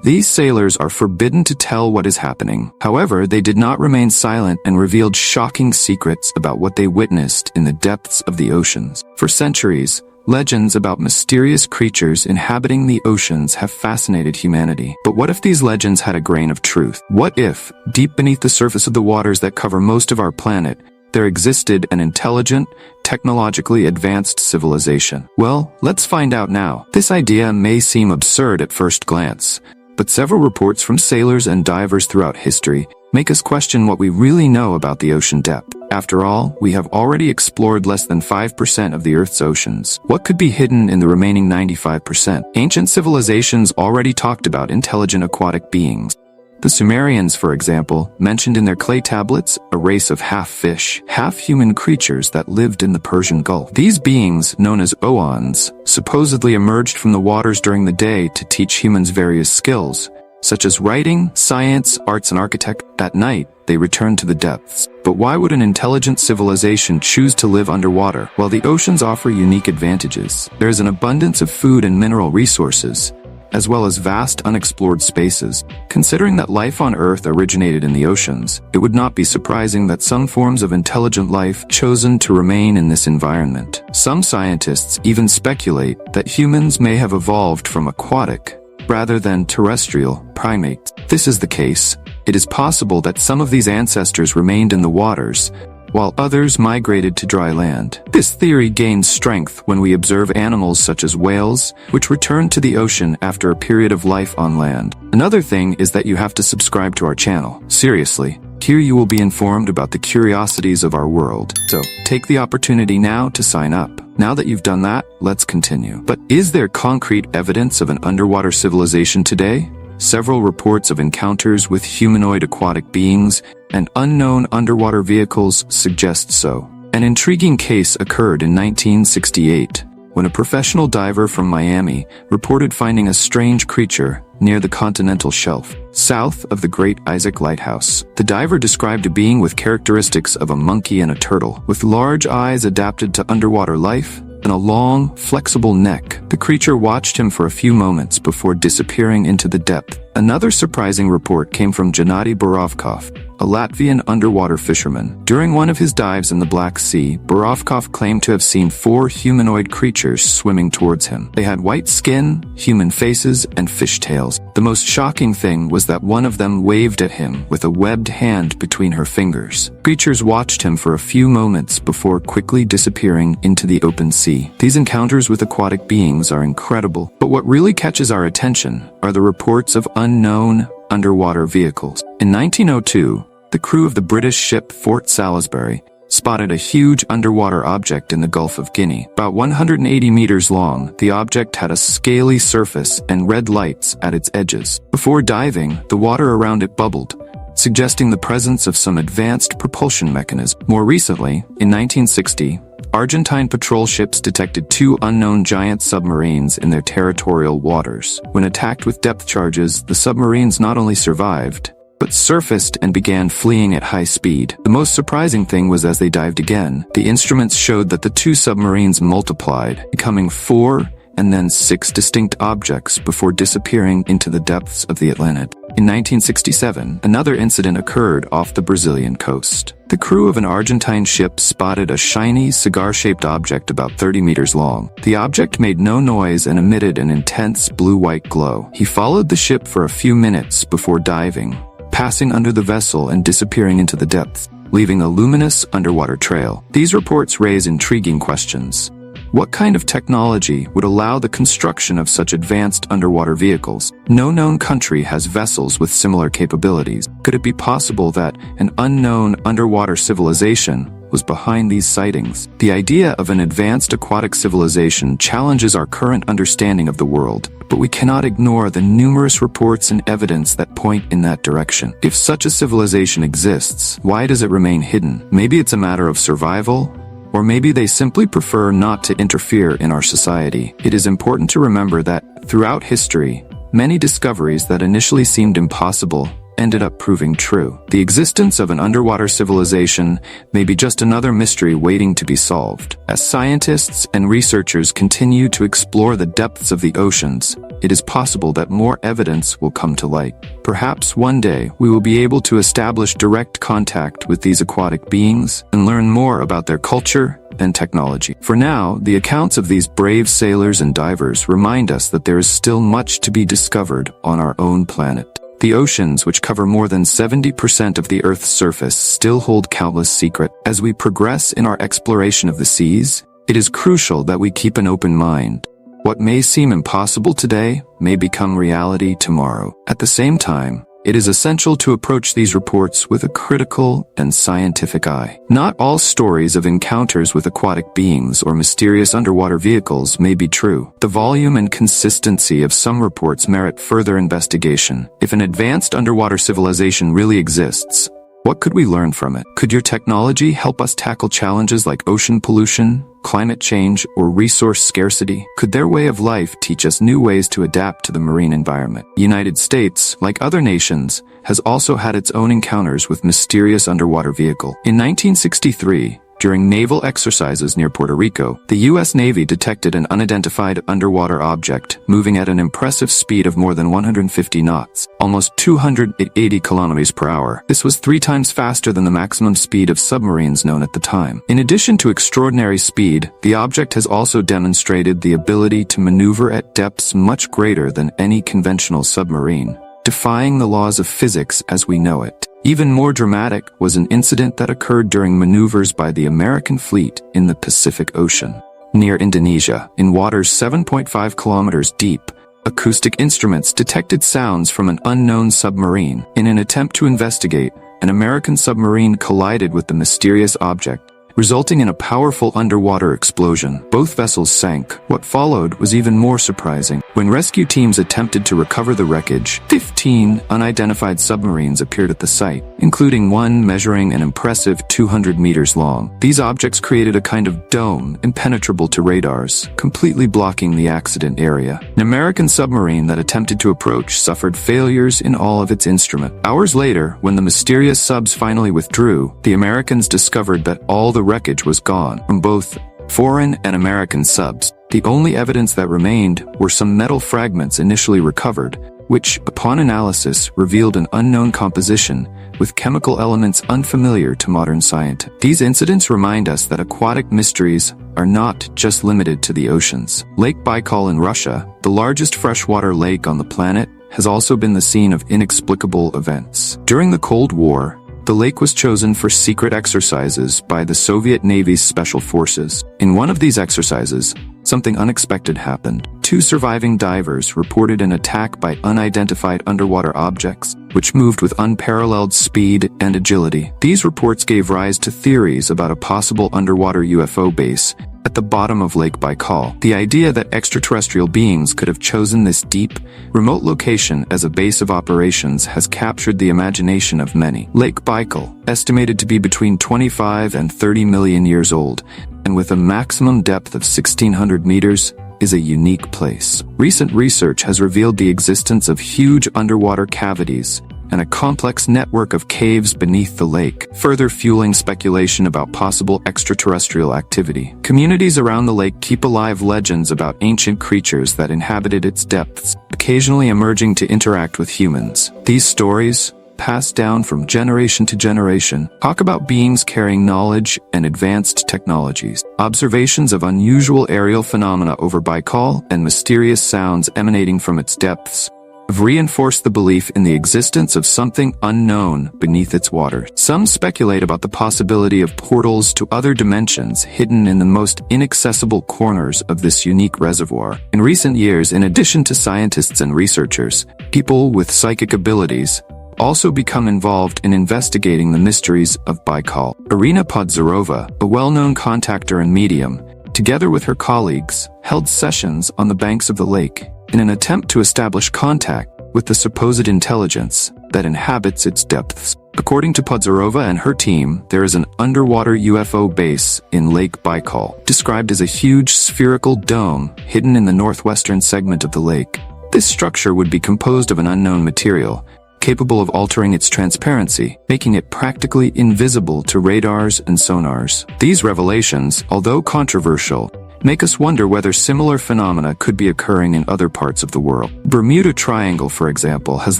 These sailors are forbidden to tell what is happening. However, they did not remain silent and revealed shocking secrets about what they witnessed in the depths of the oceans. For centuries, legends about mysterious creatures inhabiting the oceans have fascinated humanity. But what if these legends had a grain of truth? What if, deep beneath the surface of the waters that cover most of our planet, there existed an intelligent, technologically advanced civilization? Well, let's find out now. This idea may seem absurd at first glance, but several reports from sailors and divers throughout history make us question what we really know about the ocean depth. After all, we have already explored less than 5% of the Earth's oceans. What could be hidden in the remaining 95%? Ancient civilizations already talked about intelligent aquatic beings. The Sumerians, for example, mentioned in their clay tablets a race of half-fish, half-human creatures that lived in the Persian Gulf. These beings, known as Oans, supposedly emerged from the waters during the day to teach humans various skills, such as writing, science, arts, and architecture. At night, they returned to the depths. But why would an intelligent civilization choose to live underwater? Well, the oceans offer unique advantages. There is an abundance of food and mineral resources, as well as vast unexplored spaces. Considering that life on Earth originated in the oceans, it would not be surprising that some forms of intelligent life chosen to remain in this environment. Some scientists even speculate that humans may have evolved from aquatic, rather than terrestrial, primates. If this is the case, it is possible that some of these ancestors remained in the waters, while others migrated to dry land. This theory gains strength when we observe animals such as whales, which return to the ocean after a period of life on land. Another thing is that you have to subscribe to our channel. Seriously, here you will be informed about the curiosities of our world. So, take the opportunity now to sign up. Now that you've done that, let's continue. But is there concrete evidence of an underwater civilization today? Several reports of encounters with humanoid aquatic beings and unknown underwater vehicles suggest so. An intriguing case occurred in 1968, when a professional diver from Miami reported finding a strange creature near the continental shelf, south of the Great Isaac Lighthouse. The diver described a being with characteristics of a monkey and a turtle, with large eyes adapted to underwater life and a long, flexible neck. The creature watched him for a few moments before disappearing into the depth. Another surprising report came from Gennady Borovkov, a Latvian underwater fisherman. During one of his dives in the Black Sea, Borovkov claimed to have seen 4 humanoid creatures swimming towards him. They had white skin, human faces, and fish tails. The most shocking thing was that one of them waved at him with a webbed hand between her fingers. Creatures watched him for a few moments before quickly disappearing into the open sea. These encounters with aquatic beings are incredible, but what really catches our attention are the reports of unknown underwater vehicles. In 1902, the crew of the British ship Fort Salisbury spotted a huge underwater object in the Gulf of Guinea. About 180 meters long, the object had a scaly surface and red lights at its edges. Before diving, the water around it bubbled, suggesting the presence of some advanced propulsion mechanism. More recently, in 1960, Argentine patrol ships detected 2 unknown giant submarines in their territorial waters. When attacked with depth charges, the submarines not only survived, but surfaced and began fleeing at high speed. The most surprising thing was as they dived again, the instruments showed that the 2 submarines multiplied, becoming 4 and then 6 distinct objects before disappearing into the depths of the Atlantic. In 1967, another incident occurred off the Brazilian coast. The crew of an Argentine ship spotted a shiny, cigar-shaped object about 30 meters long. The object made no noise and emitted an intense blue-white glow. He followed the ship for a few minutes before diving, passing under the vessel and disappearing into the depths, leaving a luminous underwater trail. These reports raise intriguing questions. What kind of technology would allow the construction of such advanced underwater vehicles? No known country has vessels with similar capabilities. Could it be possible that an unknown underwater civilization was behind these sightings? The idea of an advanced aquatic civilization challenges our current understanding of the world, but we cannot ignore the numerous reports and evidence that point in that direction. If such a civilization exists, why does it remain hidden? Maybe it's a matter of survival, or maybe they simply prefer not to interfere in our society. It is important to remember that, throughout history, many discoveries that initially seemed impossible ended up proving true. The existence of an underwater civilization may be just another mystery waiting to be solved. As scientists and researchers continue to explore the depths of the oceans, it is possible that more evidence will come to light. Perhaps one day we will be able to establish direct contact with these aquatic beings and learn more about their culture and technology. For now, the accounts of these brave sailors and divers remind us that there is still much to be discovered on our own planet. The oceans, which cover more than 70% of the Earth's surface, still hold countless secrets. As we progress in our exploration of the seas, it is crucial that we keep an open mind. What may seem impossible today may become reality tomorrow. At the same time, it is essential to approach these reports with a critical and scientific eye. Not all stories of encounters with aquatic beings or mysterious underwater vehicles may be true. The volume and consistency of some reports merit further investigation. If an advanced underwater civilization really exists, what could we learn from it? Could your technology help us tackle challenges like ocean pollution, climate change, or resource scarcity? Could their way of life teach us new ways to adapt to the marine environment? The United States, like other nations, has also had its own encounters with mysterious underwater vehicles. In 1963, during naval exercises near Puerto Rico, the U.S. Navy detected an unidentified underwater object moving at an impressive speed of more than 150 knots, almost 280 kilometers per hour. This was 3 times faster than the maximum speed of submarines known at the time. In addition to extraordinary speed, the object has also demonstrated the ability to maneuver at depths much greater than any conventional submarine, defying the laws of physics as we know it. Even more dramatic was an incident that occurred during maneuvers by the American fleet in the Pacific Ocean. Near Indonesia, in waters 7.5 kilometers deep, acoustic instruments detected sounds from an unknown submarine. In an attempt to investigate, an American submarine collided with the mysterious object, resulting in a powerful underwater explosion. Both vessels sank. What followed was even more surprising. When rescue teams attempted to recover the wreckage, 15 unidentified submarines appeared at the site, including one measuring an impressive 200 meters long. These objects created a kind of dome impenetrable to radars, completely blocking the accident area. An American submarine that attempted to approach suffered failures in all of its instruments. Hours later, when the mysterious subs finally withdrew, the Americans discovered that all the wreckage was gone from both foreign and American subs. The only evidence that remained were some metal fragments initially recovered, which, upon analysis, revealed an unknown composition with chemical elements unfamiliar to modern science. These incidents remind us that aquatic mysteries are not just limited to the oceans. Lake Baikal in Russia, the largest freshwater lake on the planet, has also been the scene of inexplicable events. During the Cold War, the lake was chosen for secret exercises by the Soviet Navy's special forces. In one of these exercises, something unexpected happened. 2 surviving divers reported an attack by unidentified underwater objects, which moved with unparalleled speed and agility. These reports gave rise to theories about a possible underwater UFO base at the bottom of Lake Baikal. The idea that extraterrestrial beings could have chosen this deep, remote location as a base of operations has captured the imagination of many. Lake Baikal, estimated to be between 25 and 30 million years old, and with a maximum depth of 1,600 meters, is a unique place. Recent research has revealed the existence of huge underwater cavities and a complex network of caves beneath the lake, further fueling speculation about possible extraterrestrial activity. Communities around the lake keep alive legends about ancient creatures that inhabited its depths, occasionally emerging to interact with humans. These stories, passed down from generation to generation, talk about beings carrying knowledge and advanced technologies. Observations of unusual aerial phenomena over Baikal and mysterious sounds emanating from its depths have reinforced the belief in the existence of something unknown beneath its water. Some speculate about the possibility of portals to other dimensions hidden in the most inaccessible corners of this unique reservoir. In recent years, in addition to scientists and researchers, people with psychic abilities also become involved in investigating the mysteries of Baikal. Irina Podzarova, a well-known contactor and medium, together with her colleagues, held sessions on the banks of the lake in an attempt to establish contact with the supposed intelligence that inhabits its depths. According to Podzarova and her team, there is an underwater UFO base in Lake Baikal, described as a huge spherical dome hidden in the northwestern segment of the lake. This structure would be composed of an unknown material, capable of altering its transparency, making it practically invisible to radars and sonars. These revelations, although controversial, make us wonder whether similar phenomena could be occurring in other parts of the world. Bermuda Triangle, for example, has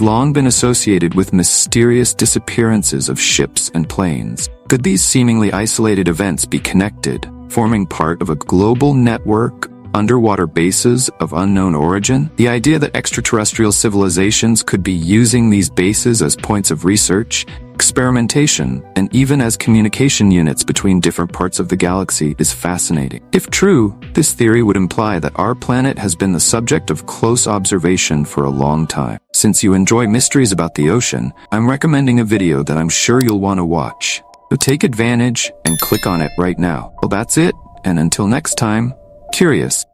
long been associated with mysterious disappearances of ships and planes. Could these seemingly isolated events be connected, forming part of a global network of underwater bases of unknown origin? The idea that extraterrestrial civilizations could be using these bases as points of research, experimentation, and even as communication units between different parts of the galaxy is fascinating. If true, this theory would imply that our planet has been the subject of close observation for a long time. Since you enjoy mysteries about the ocean, I'm recommending a video that I'm sure you'll want to watch. So take advantage and click on it right now. Well, that's it, and until next time, Curious.